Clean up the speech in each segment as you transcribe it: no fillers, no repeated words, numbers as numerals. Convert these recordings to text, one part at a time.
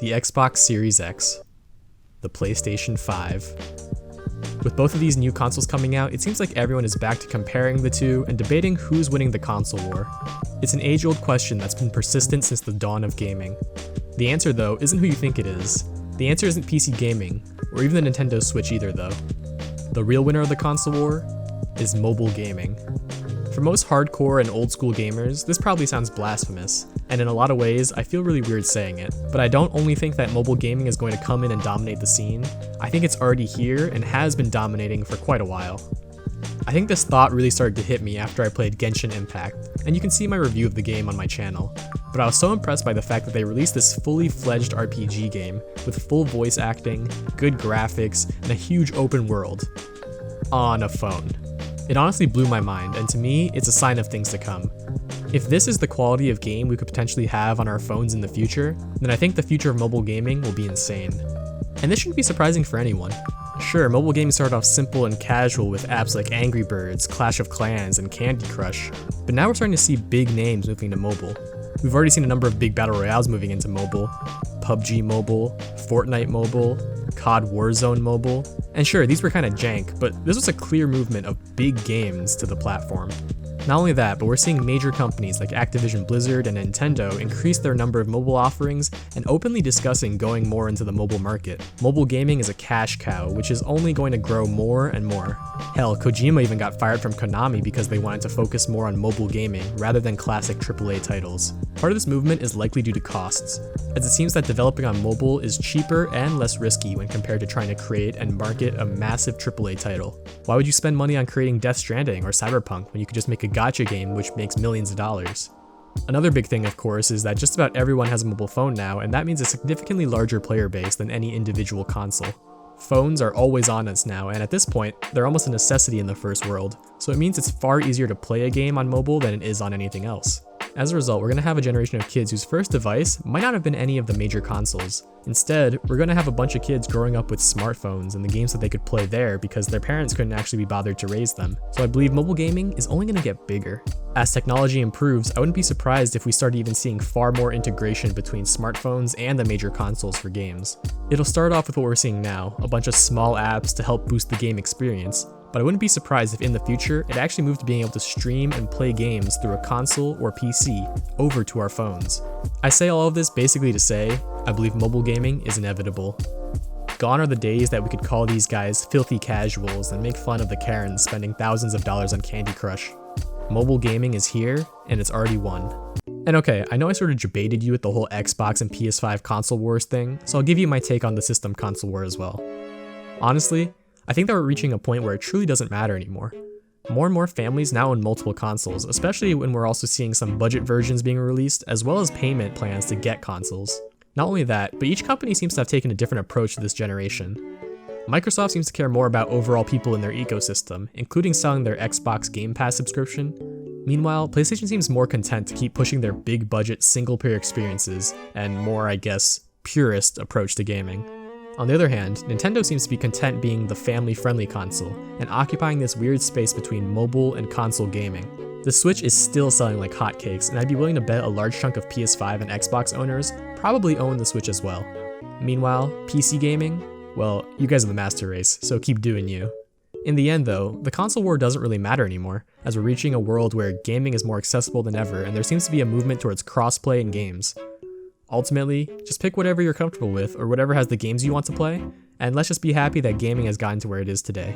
the Xbox Series X, the PlayStation 5. With both of these new consoles coming out, it seems like everyone is back to comparing the two and debating who's winning the console war. It's an age-old question that's been persistent since the dawn of gaming. The answer, though, isn't who you think it is. The answer isn't PC gaming, or even the Nintendo Switch either, though. The real winner of the console war is mobile gaming. For most hardcore and old-school gamers, this probably sounds blasphemous, and in a lot of ways, I feel really weird saying it. But I don't only think that mobile gaming is going to come in and dominate the scene, I think it's already here and has been dominating for quite a while. I think this thought really started to hit me after I played Genshin Impact, and you can see my review of the game on my channel. But I was so impressed by the fact that they released this fully fledged RPG game with full voice acting, good graphics, and a huge open world on a phone. It honestly blew my mind, and to me, it's a sign of things to come. If this is the quality of game we could potentially have on our phones in the future, then I think the future of mobile gaming will be insane. And this shouldn't be surprising for anyone. Sure, mobile games started off simple and casual with apps like Angry Birds, Clash of Clans, and Candy Crush, but now we're starting to see big names moving to mobile. We've already seen a number of big battle royales moving into mobile: PUBG Mobile, Fortnite Mobile, COD Warzone Mobile, and sure, these were kinda jank, but this was a clear movement of big games to the platform. Not only that, but we're seeing major companies like Activision Blizzard and Nintendo increase their number of mobile offerings and openly discussing going more into the mobile market. Mobile gaming is a cash cow, which is only going to grow more and more. Hell, Kojima even got fired from Konami because they wanted to focus more on mobile gaming rather than classic AAA titles. Part of this movement is likely due to costs, as it seems that developing on mobile is cheaper and less risky when compared to trying to create and market a massive AAA title. Why would you spend money on creating Death Stranding or Cyberpunk when you could just make a gacha game which makes millions of dollars? Another big thing, of course, is that just about everyone has a mobile phone now, and that means a significantly larger player base than any individual console. Phones are always on us now, and at this point, they're almost a necessity in the first world, so it means it's far easier to play a game on mobile than it is on anything else. As a result, we're going to have a generation of kids whose first device might not have been any of the major consoles. Instead, we're going to have a bunch of kids growing up with smartphones and the games that they could play there because their parents couldn't actually be bothered to raise them. So I believe mobile gaming is only going to get bigger. As technology improves, I wouldn't be surprised if we start even seeing far more integration between smartphones and the major consoles for games. It'll start off with what we're seeing now, a bunch of small apps to help boost the game experience, but I wouldn't be surprised if in the future it actually moved to being able to stream and play games through a console or PC over to our phones. I say all of this basically to say, I believe mobile gaming is inevitable. Gone are the days that we could call these guys filthy casuals and make fun of the Karens spending thousands of dollars on Candy Crush. Mobile gaming is here, and it's already won. And okay, I know I sort of debated you with the whole Xbox and PS5 console wars thing, so I'll give you my take on the system console war as well. Honestly, I think that we're reaching a point where it truly doesn't matter anymore. More and more families now own multiple consoles, especially when we're also seeing some budget versions being released, as well as payment plans to get consoles. Not only that, but each company seems to have taken a different approach to this generation. Microsoft seems to care more about overall people in their ecosystem, including selling their Xbox Game Pass subscription. Meanwhile, PlayStation seems more content to keep pushing their big budget single-player experiences and more, I guess, purist approach to gaming. On the other hand, Nintendo seems to be content being the family-friendly console and occupying this weird space between mobile and console gaming. The Switch is still selling like hotcakes, and I'd be willing to bet a large chunk of PS5 and Xbox owners probably own the Switch as well. Meanwhile, PC gaming? Well, you guys are the master race, so keep doing you. In the end though, the console war doesn't really matter anymore, as we're reaching a world where gaming is more accessible than ever and there seems to be a movement towards cross-play in games. Ultimately, just pick whatever you're comfortable with or whatever has the games you want to play, and let's just be happy that gaming has gotten to where it is today.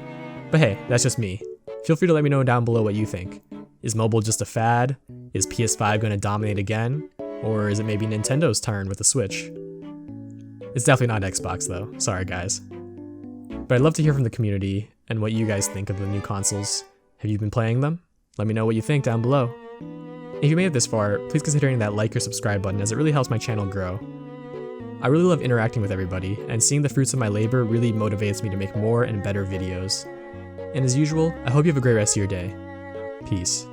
But hey, that's just me. Feel free to let me know down below what you think. Is mobile just a fad? Is PS5 going to dominate again? Or is it maybe Nintendo's turn with the Switch? It's definitely not Xbox though, sorry guys. But I'd love to hear from the community and what you guys think of the new consoles. Have you been playing them? Let me know what you think down below. If you made it this far, please consider hitting that like or subscribe button as it really helps my channel grow. I really love interacting with everybody, and seeing the fruits of my labor really motivates me to make more and better videos. And as usual, I hope you have a great rest of your day. Peace.